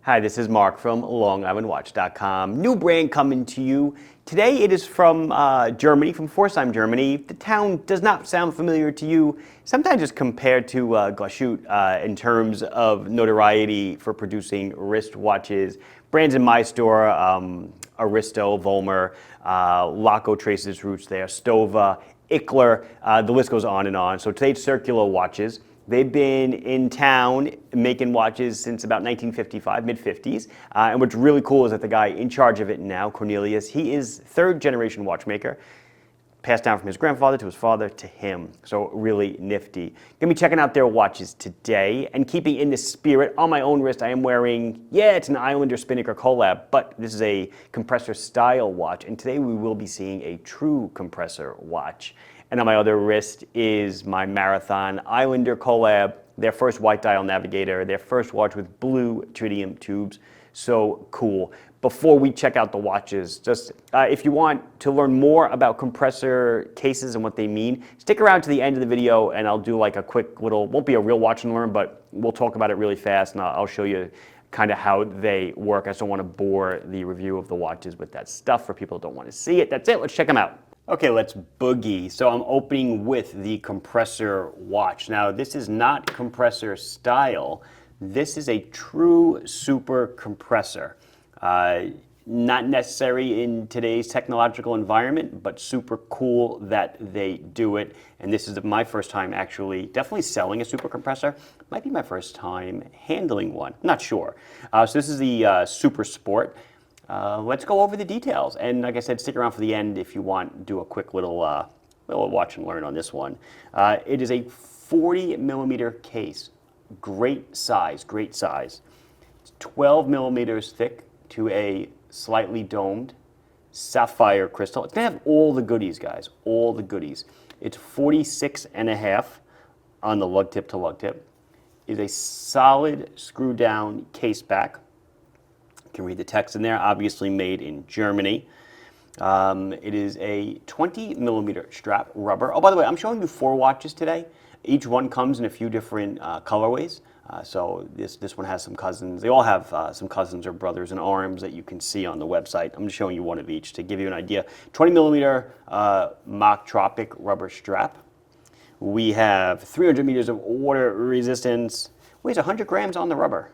Hi, this is Mark from LongIslandWatch.com. New brand coming to you. Today it is from Germany, from Pforzheim, Germany. The town does not sound familiar to you. Sometimes it's compared to Glashütte in terms of notoriety for producing wrist watches. Brands in my store, Aristo, Volmer, Laco traces its roots there, Stova, Ickler, the list goes on and on. So today it's Circula watches. They've been in town making watches since about 1955, mid-50s. And what's really cool is that the guy in charge of it now, Cornelius, he is third-generation watchmaker, passed down from his grandfather to his father to him. So really nifty. Gonna be checking out their watches today. And keeping in the spirit, on my own wrist, I am wearing, it's an Islander Spinnaker collab, but this is a compressor style watch. And today we will be seeing a true compressor watch. And on my other wrist is my Marathon Islander collab, their first white dial navigator, their first watch with blue tritium tubes. So cool. Before we check out the watches, just if you want to learn more about compressor cases and what they mean, stick around to the end of the video and I'll do like a quick little, won't be a real watch and learn, but we'll talk about it really fast and I'll show you kind of how they work. I just don't want to bore the review of the watches with that stuff for people who don't want to see it. That's it, let's check them out. Okay, let's boogie. So I'm opening with the compressor watch. Now, this is not compressor style. This is a true super compressor. Not necessary in today's technological environment, but super cool that they do it. And this is my first time actually definitely selling a super compressor. Might be my first time handling one, not sure. So this is the SuperSport. Let's go over the details. And like I said, stick around for the end if you want to do a quick little watch and learn on this one. It is a 40 millimeter case. Great size, great size. It's 12 millimeters thick to a slightly domed sapphire crystal. It's gonna have all the goodies, guys, all the goodies. It's 46.5 on the lug tip to lug tip. It is a solid screw down case back. You can read the text in there, obviously made in Germany. It is a 20 millimeter strap rubber. Oh, by the way, I'm showing you 4 watches today. Each one comes in a few different colorways. So this one has some cousins. They all have some cousins or brothers in arms that you can see on the website. I'm just showing you one of each to give you an idea. 20 millimeter Mach Tropic rubber strap. We have 300 meters of water resistance. Weighs 100 grams on the rubber.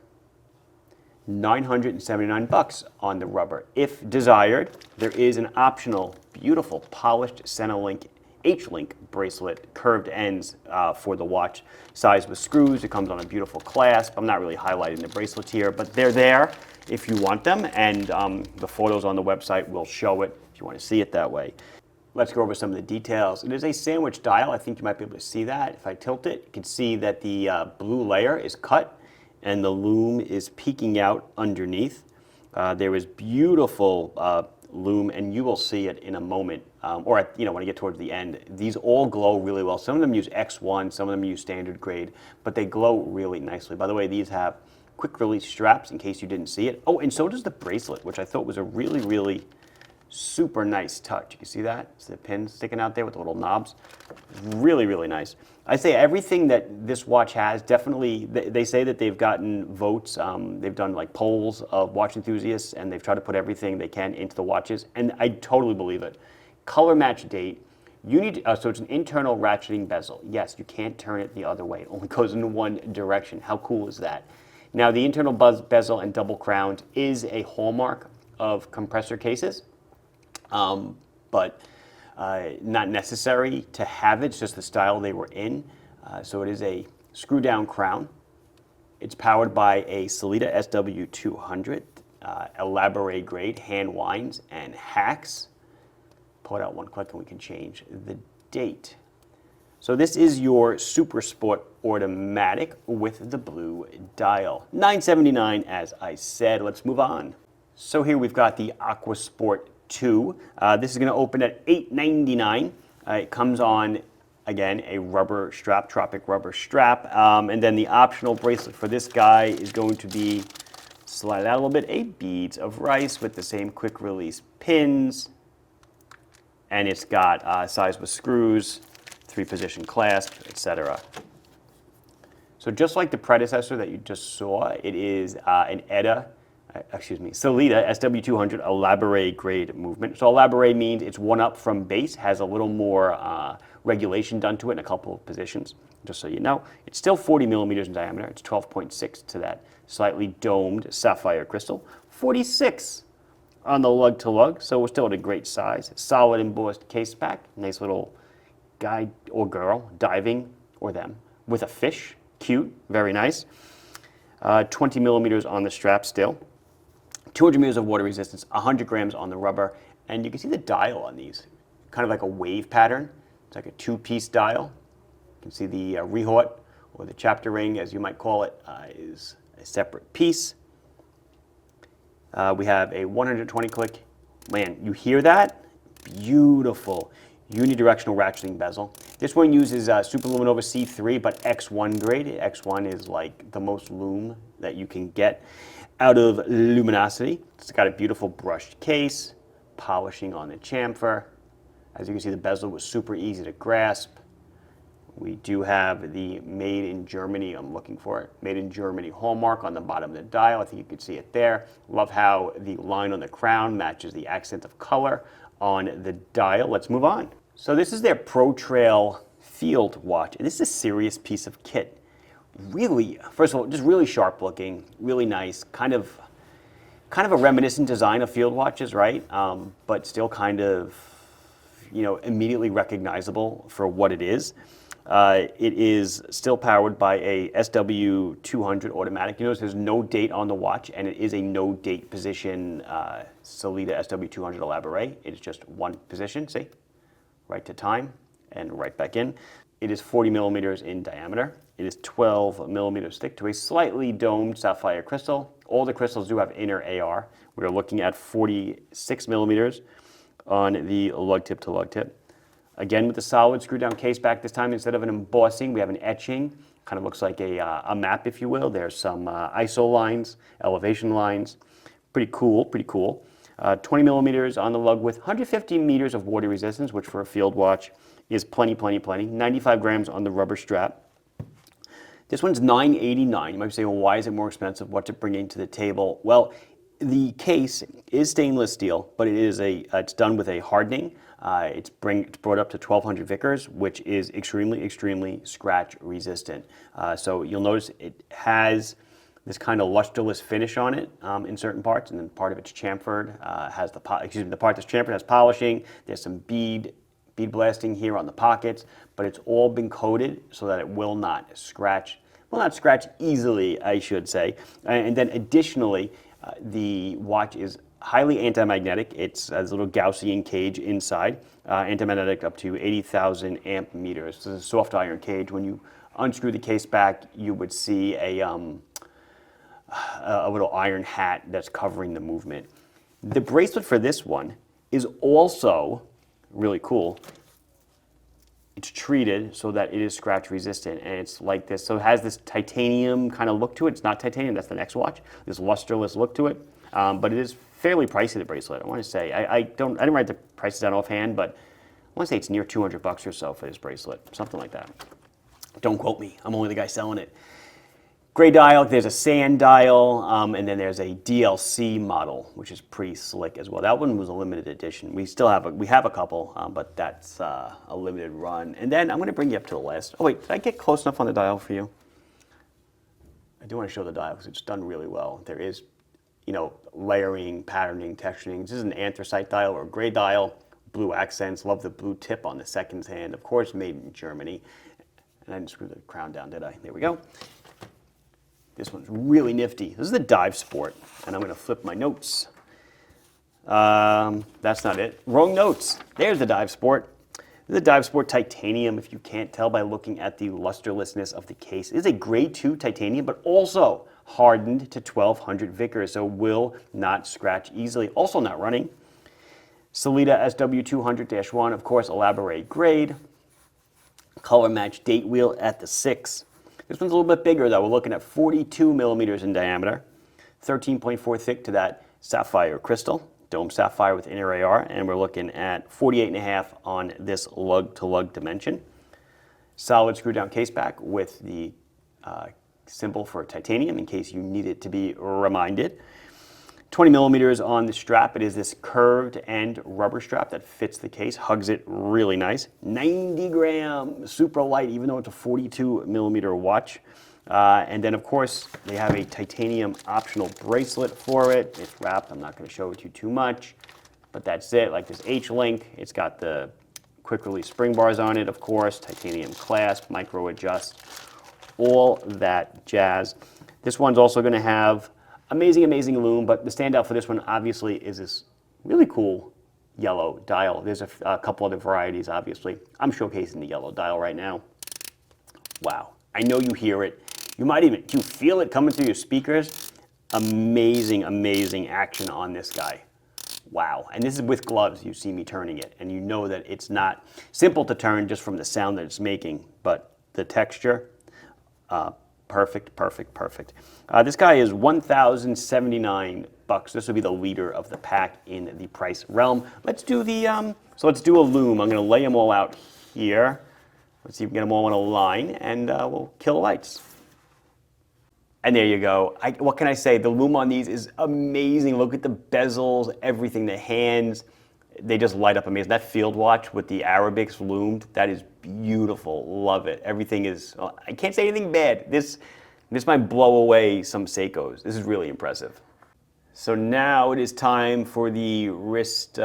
$979 on the rubber. If desired, there is an optional, beautiful, polished Centerlink H-Link bracelet, curved ends for the watch, size with screws. It comes on a beautiful clasp. I'm not really highlighting the bracelets here, but they're there if you want them, and the photos on the website will show it if you want to see it that way. Let's go over some of the details. It is a sandwich dial. I think you might be able to see that. If I tilt it, you can see that the blue layer is cut and the loom is peeking out underneath. There is beautiful loom, and you will see it in a moment, or when I get towards the end. These all glow really well. Some of them use X1, some of them use standard grade, but they glow really nicely. By the way, these have quick release straps in case you didn't see it. Oh, and so does the bracelet, which I thought was a really, really super nice touch. You can see that? It's the pins sticking out there with the little knobs. Really, really nice. I say everything that this watch has, definitely, they say that they've gotten votes. They've done like polls of watch enthusiasts, and they've tried to put everything they can into the watches, and I totally believe it. Color match date. You need so it's an internal ratcheting bezel. Yes, you can't turn it the other way. It only goes in one direction. How cool is that? Now, the internal bezel and double crowned is a hallmark of compressor cases. But not necessary to have it. It's just the style they were in. So it is a screw down crown. It's powered by a Sellita SW200, elaborate grade, hand winds and hacks. Pull it out one click and we can change the date. So this is your SuperSport automatic with the blue dial. $979 as I said. Let's move on. So here we've got the Aqua Sport 2. This is going to open at $899. It comes on, again, a rubber strap, Tropic rubber strap. And then the optional bracelet for this guy is going to be, slide it out a little bit, a beads of rice with the same quick release pins. And it's got size with screws, 3-position clasp, etc. So just like the predecessor that you just saw, it is an ETA Solida SW200 Elaborate grade movement. So Elaborate means it's one up from base, has a little more regulation done to it in a couple of positions. Just so you know, it's still 40 millimeters in diameter. It's 12.6 to that slightly domed sapphire crystal. 46 on the lug to lug, so we're still at a great size. Solid embossed case back. Nice little guy or girl diving, or them, with a fish. Cute, very nice. 20 millimeters on the strap still. 200 meters of water resistance, 100 grams on the rubber, and you can see the dial on these, kind of like a wave pattern. It's like a two-piece dial. You can see the rehort, or the chapter ring, as you might call it, is a separate piece. We have a 120 click. Man, you hear that? Beautiful. Unidirectional ratcheting bezel. This one uses Superluminova C3, but X1 grade. X1 is like the most lume that you can get out of luminosity. It's got a beautiful brushed case, polishing on the chamfer. As you can see, the bezel was super easy to grasp. We do have the made in Germany, I'm looking for it, made in Germany hallmark on the bottom of the dial. I think you can see it there. Love how the line on the crown matches the accent of color on the dial. Let's move on. So this is their ProTrail field watch, and this is a serious piece of kit. Really, first of all, just really sharp looking, really nice, kind of a reminiscent design of field watches, right? But still kind of, immediately recognizable for what it is. It is still powered by a SW200 automatic. You notice there's no date on the watch, and it is a no date position Solida SW200 Elaborate. It is just one position, see? Right to time and right back in. It is 40 millimeters in diameter. It is 12 millimeters thick to a slightly domed sapphire crystal. All the crystals do have inner AR. We are looking at 46 millimeters on the lug tip to lug tip. Again, with the solid screw down case back this time, instead of an embossing, we have an etching. Kind of looks like a map, if you will. There's some ISO lines, elevation lines. Pretty cool, pretty cool. 20 millimeters on the lug with 150 meters of water resistance, which for a field watch is plenty, plenty, plenty. 95 grams on the rubber strap. This one's $9.89. You might be saying, well, why is it more expensive? What's it bringing to the table? Well, the case is stainless steel, but it's done with a hardening. It's brought up to 1200 Vickers, which is extremely, extremely scratch resistant. So you'll notice it has this kind of lusterless finish on it in certain parts, and then part of it's chamfered. The part that's chamfered has polishing. There's some bead blasting here on the pockets, but it's all been coated so that it will not scratch easily, I should say. And then additionally, the watch is highly anti-magnetic. It has a little Gaussian cage inside, anti-magnetic up to 80,000 amp meters. This is a soft iron cage. When you unscrew the case back, you would see a little iron hat that's covering the movement. The bracelet for this one is also really cool. It's treated so that it is scratch resistant, and it's like this. So it has this titanium kind of look to it. It's not titanium, that's the next watch. This lusterless look to it, but it is fairly pricey, the bracelet. I want to say, I didn't write the prices down offhand, but I want to say it's near $200 or so for this bracelet, something like that. Don't quote me, I'm only the guy selling it. Gray dial, there's a sand dial, and then there's a DLC model, which is pretty slick as well. That one was a limited edition. We have a couple, but that's a limited run. And then I'm going to bring you up to the last. Oh wait, did I get close enough on the dial for you? I do want to show the dial because it's done really well. There is, layering, patterning, texturing. This is an anthracite dial or a gray dial, blue accents. Love the blue tip on the second hand. Of course, made in Germany. And I didn't screw the crown down, did I? There we go. This one's really nifty. This is the Divesport, and I'm going to flip my notes. That's not it. Wrong notes. There's the Divesport. This is the Divesport titanium, if you can't tell by looking at the lusterlessness of the case. It is a grade 2 titanium, but also hardened to 1200 Vickers, so will not scratch easily. Also not running. Solida SW200-1, of course, Elaborate grade. Color match date wheel at the 6. This one's a little bit bigger though. We're looking at 42 millimeters in diameter, 13.4 thick to that sapphire crystal, dome sapphire with inner AR, and we're looking at 48.5 on this lug-to-lug dimension. Solid screw down case back with the symbol for titanium in case you need it to be reminded. 20 millimeters on the strap. It is this curved end rubber strap that fits the case, hugs it really nice. 90 gram, super light, even though it's a 42 millimeter watch. And then of course, they have a titanium optional bracelet for it. It's wrapped, I'm not gonna show it to you too much, but that's it, like this H-link. It's got the quick release spring bars on it, of course, titanium clasp, micro adjust, all that jazz. This one's also gonna have amazing, amazing loom, but the standout for this one obviously is this really cool yellow dial. There's a couple other varieties, obviously. I'm showcasing the yellow dial right now. Wow, I know you hear it. You might even, do you feel it coming through your speakers? Amazing, amazing action on this guy. Wow, and this is with gloves. You see me turning it, and you know that it's not simple to turn just from the sound that it's making, but the texture, perfect, perfect, perfect. This guy is $1,079. This would be the leader of the pack in the price realm. Let's do the, so let's do a loom. I'm gonna lay them all out here. Let's see if we can get them all in a line, and we'll kill the lights. And there you go. What can I say? The loom on these is amazing. Look at the bezels, everything, the hands. They just light up amazing. That field watch with the Arabics loomed, that is beautiful. Love it. Everything is, I can't say anything bad. This might blow away some Seikos. This is really impressive. So now it is time for the wrist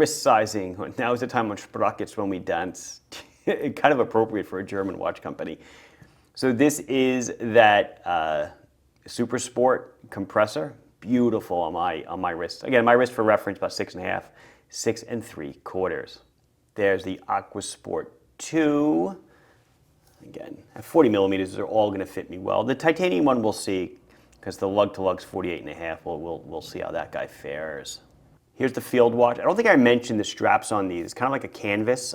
sizing. Now is the time when sprockets when we dance. Kind of appropriate for a German watch company. So this is that SuperSport compressor. Beautiful on my wrist. Again, my wrist for reference, about 6.5, 6 3/4. There's the Aqua Sport 2. Again, at 40 millimeters, they're all going to fit me well. The titanium one we'll see, because the lug-to-lug's 48.5. We'll see how that guy fares. Here's the field watch. I don't think I mentioned the straps on these. It's kind of like a canvas,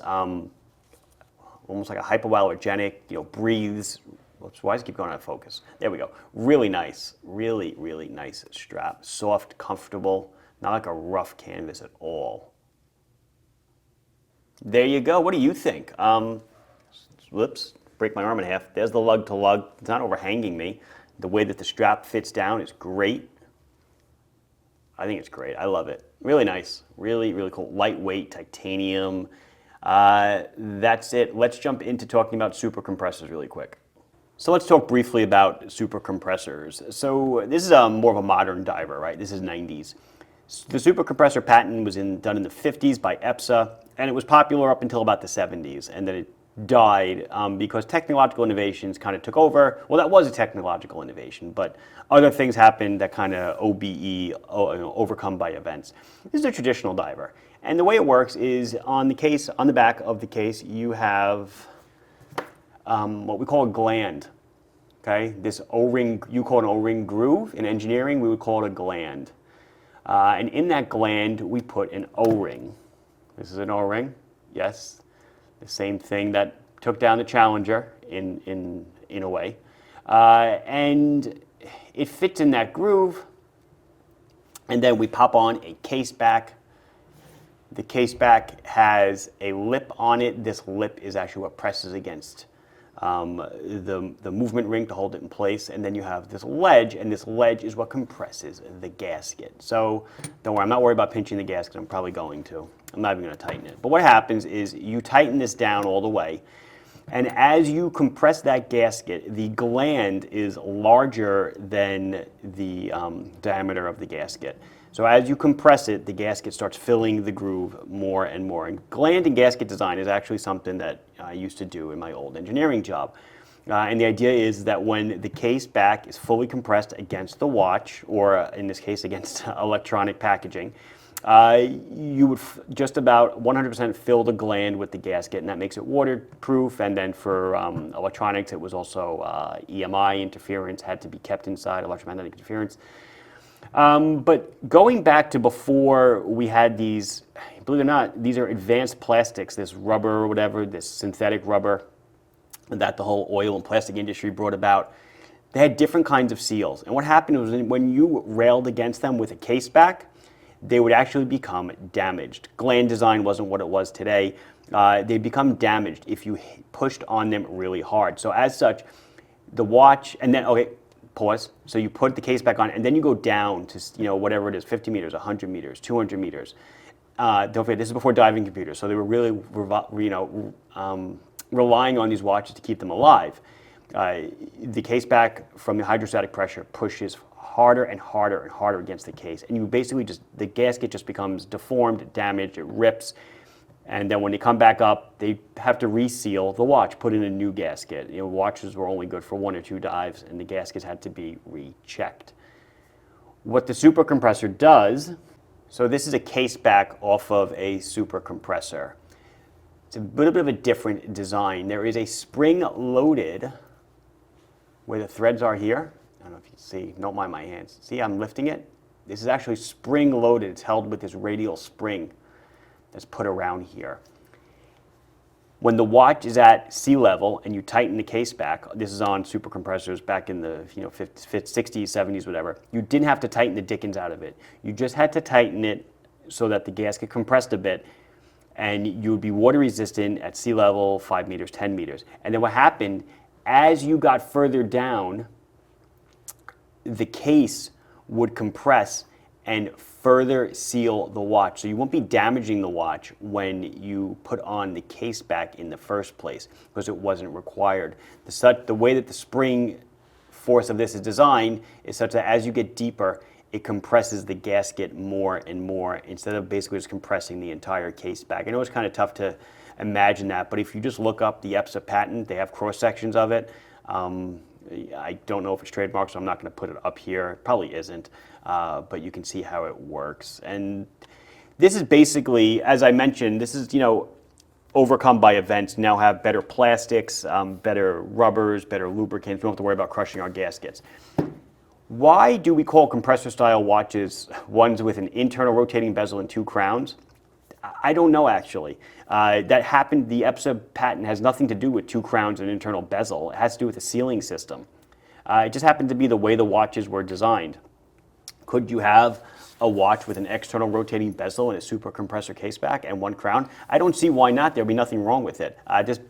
almost like a hypoallergenic, breathes. Whoops, why does it keep going out of focus? There we go. Really nice, really, really nice strap. Soft, comfortable, not like a rough canvas at all. There you go. What do you think? Whoops, break my arm in half. There's the lug to lug. It's not overhanging me. The way that the strap fits down is great. I think it's great. I love it. Really nice. Really, really cool. Lightweight, titanium. That's it. Let's jump into talking about super-compressors really quick. So let's talk briefly about super-compressors. So this is more of a modern diver, right? This is 90s. The super-compressor patent was done in the 50s by EPSA, and it was popular up until about the 70s, and then it died because technological innovations kind of took over. Well, that was a technological innovation, but other things happened that kind of overcome by events. This is a traditional diver, and the way it works is on the back of the case, you have what we call a gland. Okay, this O-ring, you call it an O-ring groove. In engineering, we would call it a gland. And in that gland, we put an O-ring. This is an O-ring, yes. The same thing that took down the Challenger in a way. And it fits in that groove. And then we pop on a case back. The case back has a lip on it. This lip is actually what presses against the movement ring to hold it in place, and then you have this ledge, and this ledge is what compresses the gasket. So don't worry, I'm not worried about pinching the gasket. I'm probably going to. I'm not even going to tighten it. But what happens is you tighten this down all the way, and as you compress that gasket, the gland is larger than the diameter of the gasket. So as you compress it, the gasket starts filling the groove more and more. And gland and gasket design is actually something that I used to do in my old engineering job. And the idea is that when the case back is fully compressed against the watch, or in this case against electronic packaging, you would just about 100% fill the gland with the gasket, and that makes it waterproof. And then for electronics, it was also EMI interference had to be kept inside, electromagnetic interference. But going back to before we had these, believe it or not, these are advanced plastics, this rubber or whatever, this synthetic rubber that the whole oil and plastic industry brought about. They had different kinds of seals. And what happened was when you railed against them with a case back, they would actually become damaged. Gland design wasn't what it was today. They become damaged if you pushed on them really hard. So as such, the watch, and then, okay, pause. So you put the case back on, and then you go down to, whatever it is, 50 meters, 100 meters, 200 meters. Don't forget, this is before diving computers, so they were really, relying on these watches to keep them alive. The case back from the hydrostatic pressure pushes harder and harder and harder against the case, and you basically the gasket just becomes deformed, damaged, it rips, and then when they come back up, they have to reseal the watch, put in a new gasket. Watches were only good for 1 or 2 dives, and the gaskets had to be rechecked. What the SuperCompressor does, so this is a case back off of a SuperCompressor. It's a little bit of a different design. There is a spring-loaded, where the threads are here. I don't know if you can see, don't mind my hands. See, I'm lifting it. This is actually spring-loaded. It's held with this radial spring that's put around here. When the watch is at sea level and you tighten the case back, this is on SuperCompressors back in the 50s, 60s, 70s, whatever, you didn't have to tighten the dickens out of it. You just had to tighten it so that the gasket compressed a bit, and you would be water resistant at sea level, 5 meters, 10 meters. And then what happened, as you got further down, the case would compress and further seal the watch. So you won't be damaging the watch when you put on the case back in the first place, because it wasn't required. The way that the spring force of this is designed is such that as you get deeper, it compresses the gasket more and more instead of basically just compressing the entire case back. I know it's kind of tough to imagine that, but if you just look up the EPSA patent, they have cross sections of it. I don't know if it's trademarked, so I'm not going to put it up here. It probably isn't, but you can see how it works. And this is basically, as I mentioned, this is, overcome by events, now have better plastics, better rubbers, better lubricants. We don't have to worry about crushing our gaskets. Why do we call compressor-style watches ones with an internal rotating bezel and 2 crowns? I don't know, actually. That happened, the EPSA patent has nothing to do with 2 crowns and internal bezel. It has to do with the sealing system. It just happened to be the way the watches were designed. Could you have a watch with an external rotating bezel and a SuperCompressor caseback and 1 crown? I don't see why not. There'd be nothing wrong with it.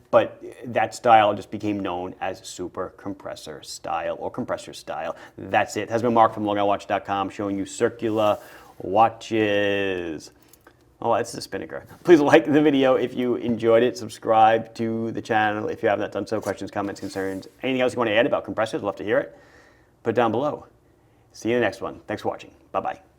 But that style just became known as SuperCompressor style or compressor style. That's it. It has been Mark from LongIslandWatch.com showing you Circula watches. Oh, it's the Spinnaker. Please like the video if you enjoyed it. Subscribe to the channel if you have not done so. Questions, comments, concerns, anything else you want to add about compressors, I'd love to hear it. Put it down below. See you in the next one. Thanks for watching. Bye-bye.